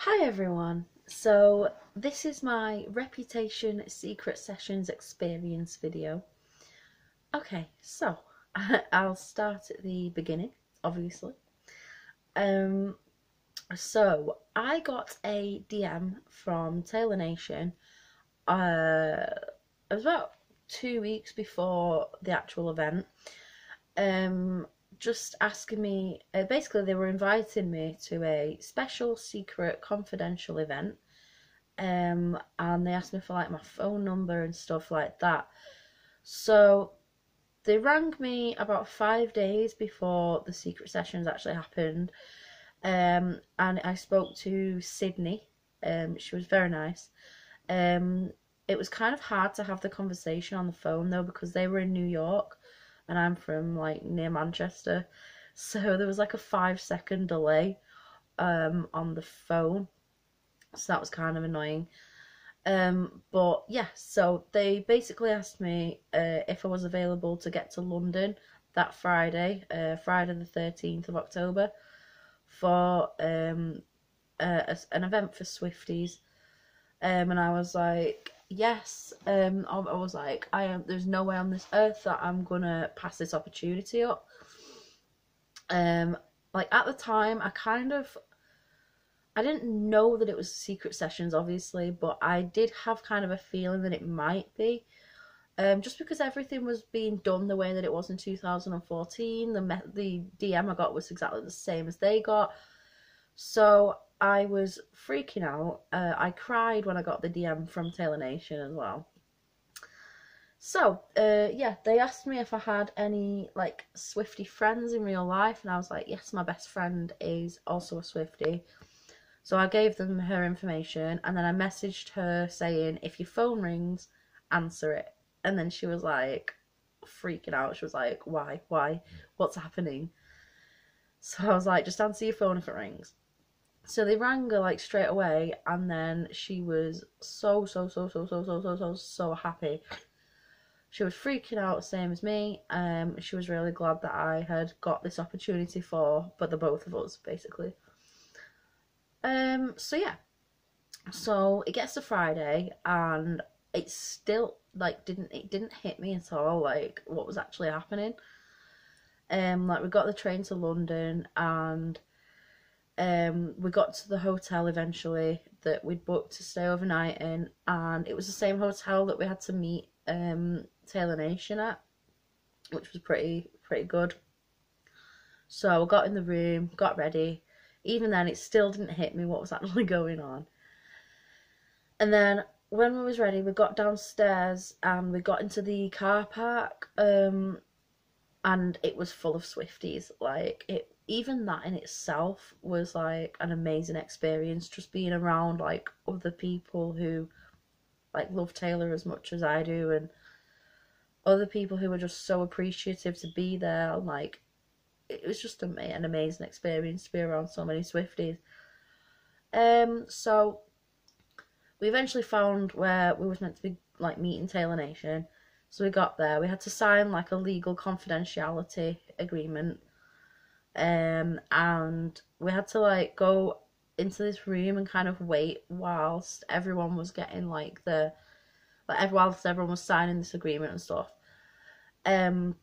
Hi everyone. So this is my Reputation Secret Sessions experience video. Okay, so I'll start at the beginning, obviously. Um, so I got a DM from Taylor Nation. It was about 2 weeks before the actual event. Um, just asking me. Basically, they were inviting me to a special, secret, confidential event and they asked me for like my phone number and stuff like that. So they rang me about 5 days before the secret sessions actually happened, and I spoke to Sydney. She was very nice. Um, it was kind of hard to have the conversation on the phone though because they were in New York, and I'm from like near Manchester, so there was like a 5 second delay on the phone, so that was kind of annoying. But yeah, so they basically asked me if I was available to get to London that Friday, Friday the 13th of October, for an event for Swifties. And I was like, yes. I was like, I am. There's no way on this earth that I'm gonna pass this opportunity up. Um, like at the time, I didn't know that it was secret sessions, obviously, but I did have kind of a feeling that it might be. Just because everything was being done the way that it was in 2014, the DM I got was exactly the same as they got. So I was freaking out. I cried when I got the DM from Taylor Nation as well. So, yeah, they asked me if I had any like Swifty friends in real life, and I was like, yes, my best friend is also a Swifty. So I gave them her information and then I messaged her saying, if your phone rings, answer it. And then she was like freaking out. She was like, why? Why? What's happening? So I was like, just answer your phone if it rings. So they rang her like straight away, and then she was so happy. She was freaking out, same as me. She was really glad that I had got this opportunity for the both of us, basically. So yeah, so it gets to Friday and it's still like didn't hit me at all like what was actually happening. Like we got the train to London and we got to the hotel eventually that we'd booked to stay overnight in, and it was the same hotel that we had to meet Taylor Nation at, which was pretty good. So I got in the room, got ready. Even then it still didn't hit me what was actually going on. And then when we was ready, we got downstairs and we got into the car park, and it was full of Swifties. Like it, even that in itself was like an amazing experience. Just being around like other people who like love Taylor as much as I do, and other people who were just so appreciative to be there. And like it was just an amazing experience to be around so many Swifties. So we eventually found where we was meant to be like meeting Taylor Nation. So we got there. We had to sign like a legal confidentiality agreement. And we had to like go into this room and kind of wait whilst everyone was getting like whilst everyone was signing this agreement and stuff. Um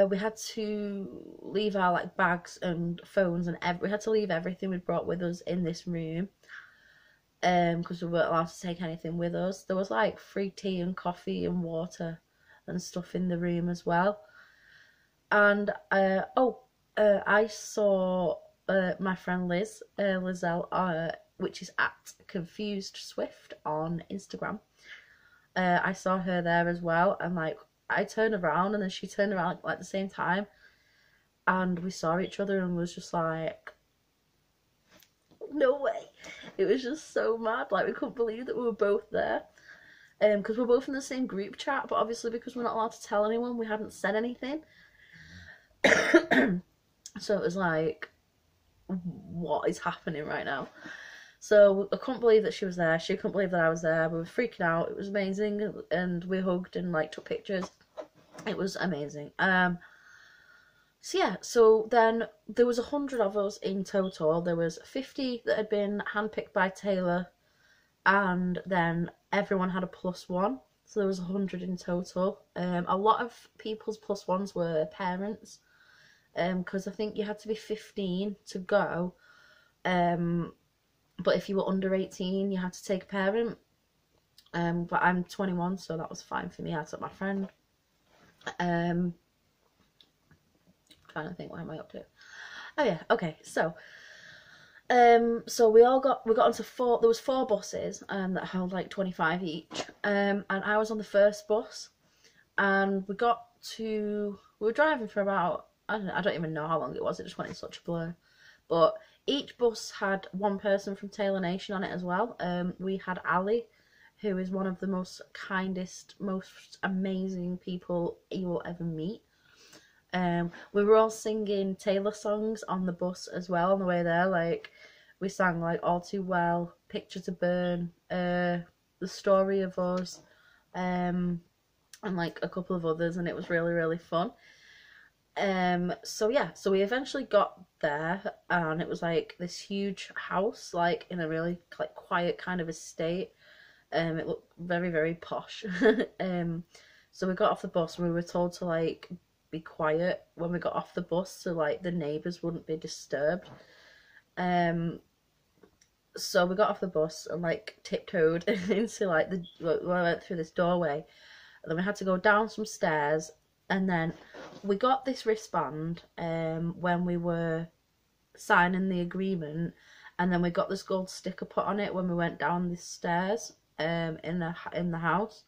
we had to leave our like bags and phones and we had to leave everything we'd brought with us in this room, because we weren't allowed to take anything with us. There was like free tea and coffee and water and stuff in the room as well. And I saw my friend Liz, Lizelle, which is at Confused Swift on Instagram. I saw her there as well, and like I turned around and then she turned around like at the same time, and we saw each other and was just like, no way. It was just so mad. Like we couldn't believe that we were both there. Because we're both in the same group chat, but obviously because we're not allowed to tell anyone, we hadn't said anything. So it was like, what is happening right now? So I couldn't believe that she was there. She couldn't believe that I was there. We were freaking out. It was amazing, and we hugged and like took pictures. It was amazing. So yeah, so then there was 100 of us in total. There was 50 that had been handpicked by Taylor, and then everyone had a +1. So there was 100 in total. A lot of people's +1s were parents, because I think you had to be 15 to go. But if you were under 18, you had to take a parent. But I'm 21, so that was fine for me. I took my friend. Trying to think, what am I up to? Oh yeah, okay. So we got onto four. There was 4 buses, that held like 25 each. And I was on the first bus, and we were driving for about, I don't even know how long it was. It just went in such a blur. But each bus had one person from Taylor Nation on it as well. We had Ali, who is one of the most kindest, most amazing people you will ever meet. We were all singing Taylor songs on the bus as well on the way there. Like, we sang like All Too Well, Picture to Burn, The Story of Us, and like a couple of others, and it was really, really fun. So yeah, so we eventually got there, and it was like this huge house, like in a really like quiet kind of estate. It looked very, very posh. So we got off the bus, and we were told to like be quiet when we got off the bus, so like the neighbours wouldn't be disturbed. So we got off the bus and like tiptoed into like we went through this doorway, and then we had to go down some stairs, and then we got this wristband when we were signing the agreement, and then we got this gold sticker put on it when we went down the stairs in the house.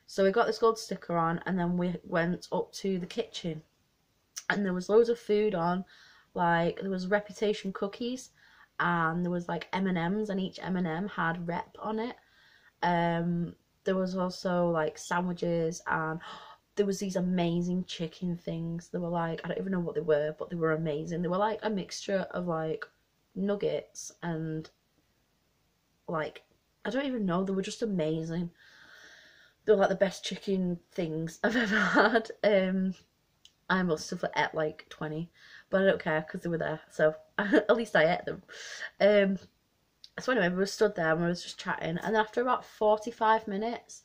So we got this gold sticker on, and then we went up to the kitchen, and there was loads of food on. Like, there was Reputation cookies, and there was like M&Ms, and each M&M had Rep on it. There was also like sandwiches, and there was these amazing chicken things. They were like, I don't even know what they were, but they were amazing. They were like a mixture of like nuggets and like, I don't even know, they were just amazing. They were like the best chicken things I've ever had. I must have ate like 20, but I don't care because they were there, so at least I ate them. So anyway, we were stood there and we was just chatting, and after about 45 minutes,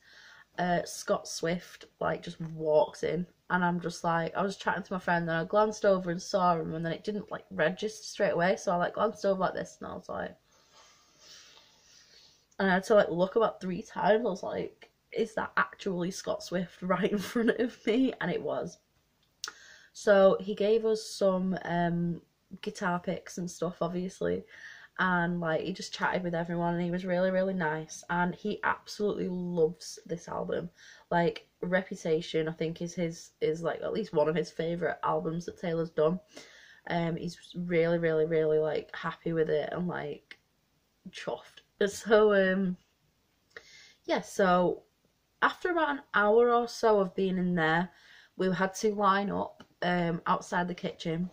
Scott Swift like just walks in, and I'm just like, I was chatting to my friend, and I glanced over and saw him, and then it didn't like register straight away, so I like glanced over like this, and I was like, and I had to like look about 3 times. I was like, is that actually Scott Swift right in front of me? And it was. So he gave us some guitar picks and stuff, obviously, and like he just chatted with everyone, and he was really, really nice, and he absolutely loves this album. Like, Reputation, I think is like at least one of his favourite albums that Taylor's done. He's really, really, really like happy with it, and like chuffed. So yeah, so after about an hour or so of being in there, we had to line up outside the kitchen,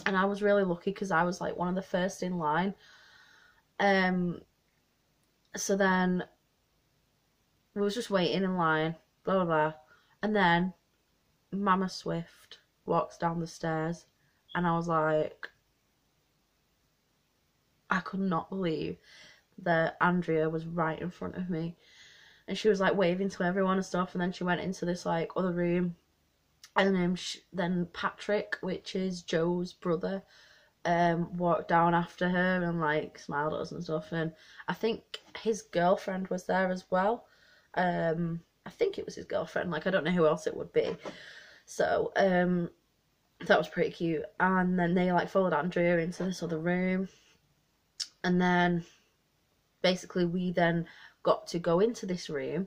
and I was really lucky because I was like one of the first in line. So then we was just waiting in line, blah blah blah, and then Mama Swift walks down the stairs, and I was like, I could not believe that Andrea was right in front of me, and she was like waving to everyone and stuff, and then she went into this like other room, and then Patrick, which is Joe's brother, walked down after her and like smiled at us and stuff, and I think his girlfriend was there as well. I think it was his girlfriend, like I don't know who else it would be. So that was pretty cute, and then they like followed Andrea into this other room, and then basically we then got to go into this room,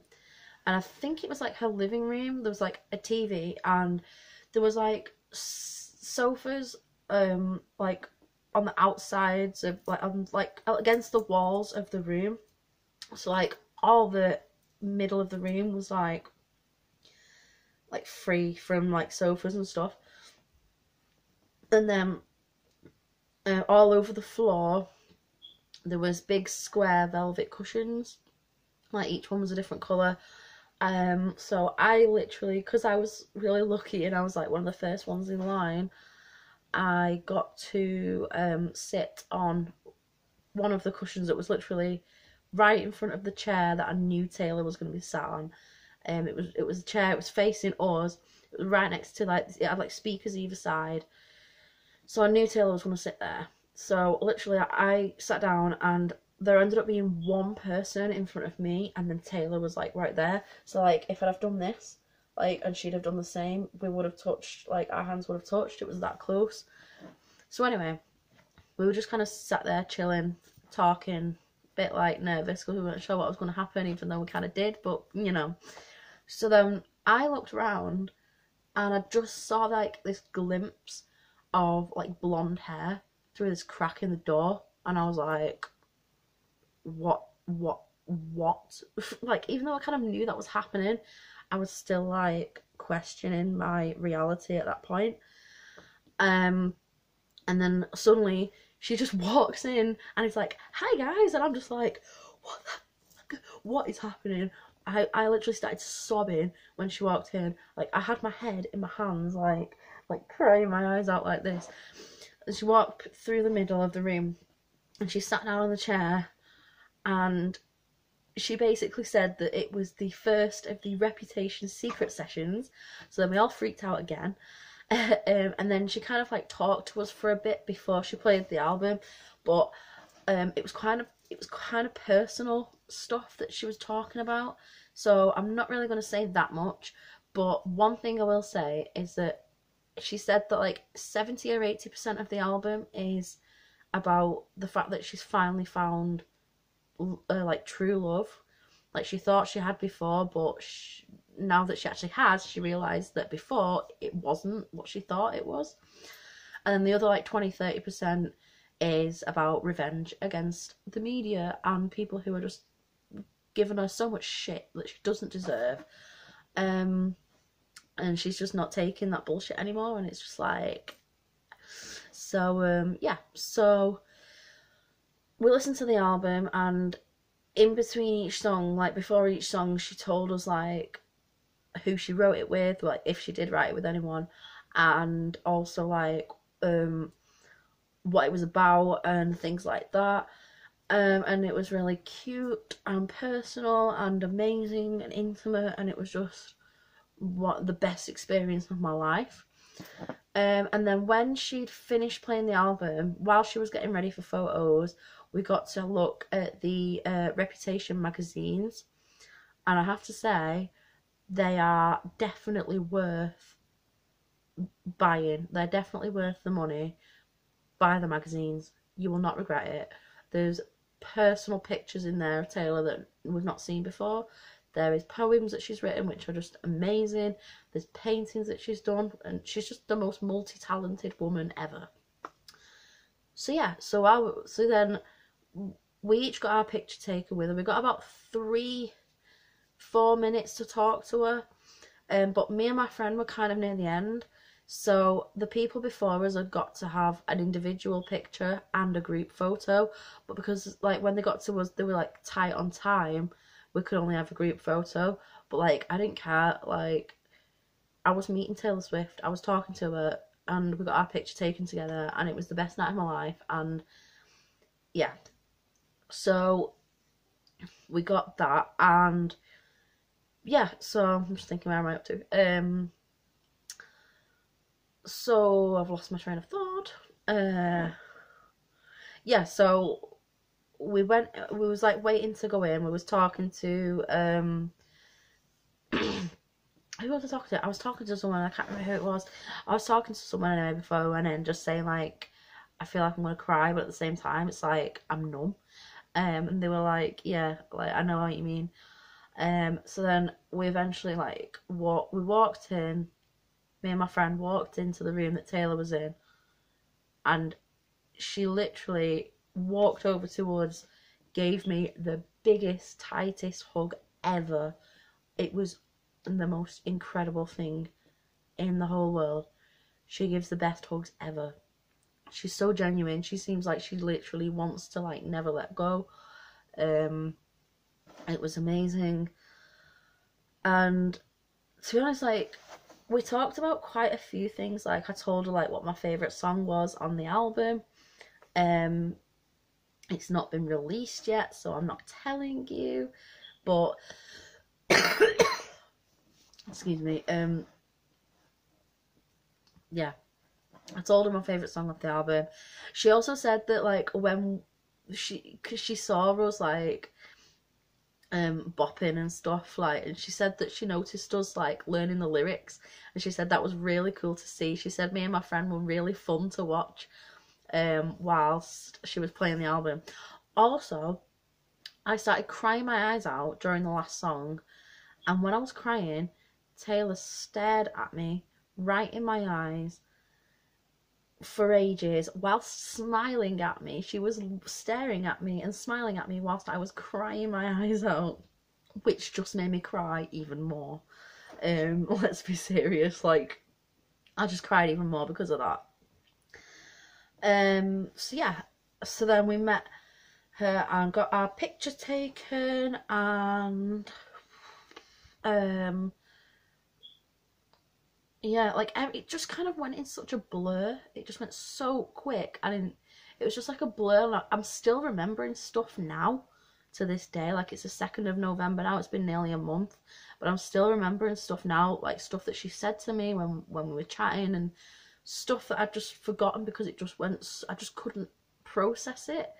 and I think it was like her living room. There was like a TV, and there was like sofas like on the outsides of like on like against the walls of the room. So like all the middle of the room was like free from like sofas and stuff, and then all over the floor there was big square velvet cushions, like each one was a different colour. So I literally, because I was really lucky and I was like one of the first ones in line, I got to sit on one of the cushions that was literally right in front of the chair that I knew Taylor was going to be sat on. It was a chair. It was facing us. It was right next to, like, it had like speakers either side. So I knew Taylor was going to sit there. So literally, I sat down, and there ended up being one person in front of me, and then Taylor was like right there. So like, if I'd have done this, like, and she'd have done the same, we would have touched, like, our hands would have touched. It was that close. So anyway, we were just kind of sat there chilling, talking, a bit like nervous because we weren't sure what was going to happen, even though we kind of did, but you know. So then I looked around, and I just saw like this glimpse of like blonde hair through this crack in the door, and I was like, what? Like, even though I kind of knew that was happening, I was still like questioning my reality at that point. And then suddenly she just walks in, and it's like, "Hi guys," and I'm just like, what is happening? I literally started sobbing when she walked in. Like, I had my head in my hands, like crying my eyes out like this. And she walked through the middle of the room, and she sat down on the chair, and she basically said that it was the first of the Reputation secret sessions. So then we all freaked out again. And then she kind of like talked to us for a bit before she played the album, but it was kind of personal stuff that she was talking about. So I'm not really going to say that much, but one thing I will say is that she said that like 70 or 80% of the album is about the fact that she's finally found like true love. Like, she thought she had before, but now that she actually has, she realised that before it wasn't what she thought it was. And then the other like 20-30% is about revenge against the media and people who are just giving her so much shit that she doesn't deserve. And she's just not taking that bullshit anymore, and it's just like, so yeah. So we listened to the album, and in between each song, like before each song, she told us like who she wrote it with, like if she did write it with anyone, and also like what it was about and things like that. And it was really cute and personal and amazing and intimate, and it was just the best experience of my life. And then when she'd finished playing the album, while she was getting ready for photos, we got to look at the Reputation magazines, and I have to say, they are definitely worth buying. They're definitely worth the money. Buy the magazines. You will not regret it. There's personal pictures in there of Taylor that we've not seen before. There is poems that she's written which are just amazing. There's paintings that she's done, and she's just the most multi-talented woman ever. So yeah, so then we each got our picture taken with her. We got about 3-4 minutes to talk to her, but me and my friend were kind of near the end. So the people before us had got to have an individual picture and a group photo, but because like when they got to us, they were like tight on time, we could only have a group photo. But like, I didn't care. Like, I was meeting Taylor Swift, I was talking to her, and we got our picture taken together, and it was the best night of my life. And yeah, so we got that, and yeah, so I'm just thinking, where am I up to? So I've lost my train of thought. Yeah, so we was like waiting to go in. We was talking to who was I talking to? I was talking to someone, I can't remember who it was. I was talking to someone anyway before I went in, just saying like, I feel like I'm gonna cry, but at the same time it's like I'm numb. And they were like, yeah, like, I know what you mean. So then we eventually like we walked in. Me and my friend walked into the room that Taylor was in, and she literally walked over towards, gave me the biggest, tightest hug ever. It was the most incredible thing in the whole world. She gives the best hugs ever. She's so genuine. She seems like she literally wants to like never let go. It was amazing. And to be honest, like, we talked about quite a few things. Like, I told her like what my favourite song was on the album. It's not been released yet, so I'm not telling you, but excuse me, yeah, I told her my favourite song off the album. She also said that, like, when because she saw us, like, bopping and stuff, like, and she said that she noticed us, like, learning the lyrics, and she said that was really cool to see. She said me and my friend were really fun to watch, whilst she was playing the album. Also, I started crying my eyes out during the last song, and when I was crying, Taylor stared at me right in my eyes for ages whilst smiling at me. She was staring at me and smiling at me whilst I was crying my eyes out, which just made me cry even more. Let's be serious, like, I just cried even more because of that. So yeah, so then we met her and got our picture taken, and yeah, like, it just kind of went in such a blur. It just went so quick, and it was just like a blur. Like, I'm still remembering stuff now to this day. Like, it's the 2nd of November now. It's been nearly a month, but I'm still remembering stuff now, like stuff that she said to me when we were chatting, and stuff that I'd just forgotten because it just went. I just couldn't process it.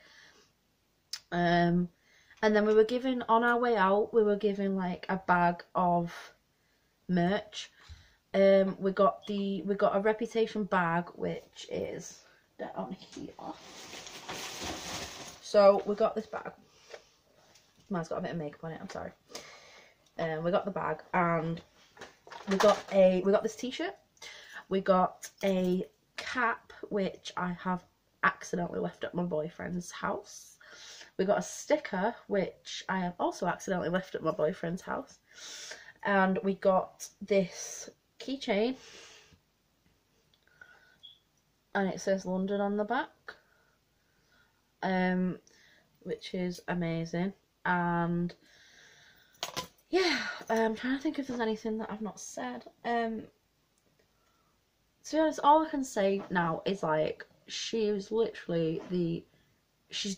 And then we were given, on our way out, we were given like a bag of merch. We got a Reputation bag, which is down here. So we got this bag. Mine's got a bit of makeup on it, I'm sorry. We got the bag, and we got this t-shirt. We got a cap, which I have accidentally left at my boyfriend's house. We got a sticker, which I have also accidentally left at my boyfriend's house. And we got this keychain, and it says London on the back, which is amazing. And yeah, I'm trying to think if there's anything that I've not said. To be honest, all I can say now is, like, she's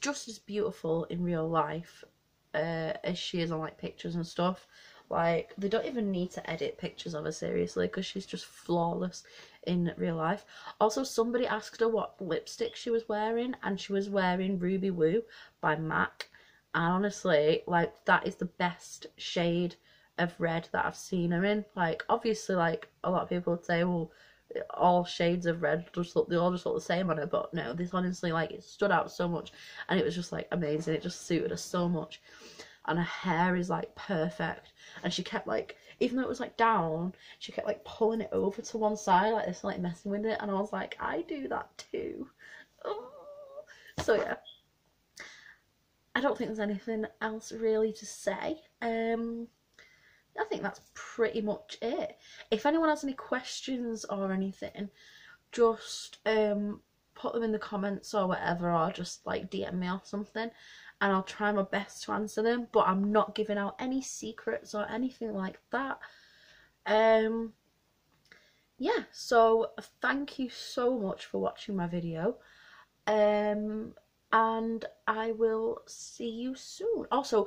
just as beautiful in real life as she is on, like, pictures and stuff. Like, they don't even need to edit pictures of her, seriously, because she's just flawless in real life. Also, somebody asked her what lipstick she was wearing, and she was wearing Ruby Woo by MAC. And honestly, like, that is the best shade of red that I've seen her in. Like, obviously, like, a lot of people would say, well, all shades of red they all just look the same on her, but no, this honestly, like, it stood out so much, and it was just, like, amazing. It just suited her so much. And her hair is, like, perfect, and she kept, like, even though it was, like, down, she kept, like, pulling it over to one side like this, like, messing with it, and I was like, I do that too. Oh. So yeah, I don't think there's anything else really to say. I think that's pretty much it. If anyone has any questions or anything, just put them in the comments or whatever, or just, like, DM me or something, and I'll try my best to answer them. But I'm not giving out any secrets or anything like that. Yeah, so thank you so much for watching my video. And I will see you soon. Also,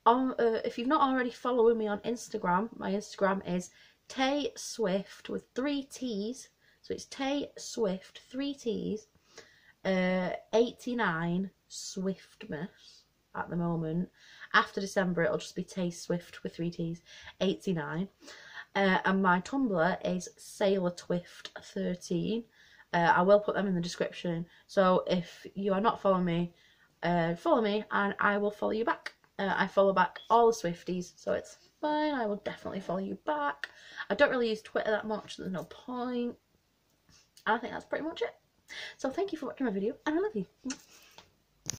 if you've not already following me on Instagram, my Instagram is Tay Swift with 3 T's. So it's Tay Swift, 3 T's, 89 Swiftmas at the moment. After December, it'll just be Tay Swift with 3 T's, 89. And my Tumblr is SailorTwift13. I will put them in the description. So if you are not following me, follow me and I will follow you back. I follow back all the Swifties, so it's fine. I will definitely follow you back. I don't really use Twitter that much, so there's no point. I think that's pretty much it. So thank you for watching my video, and I love you.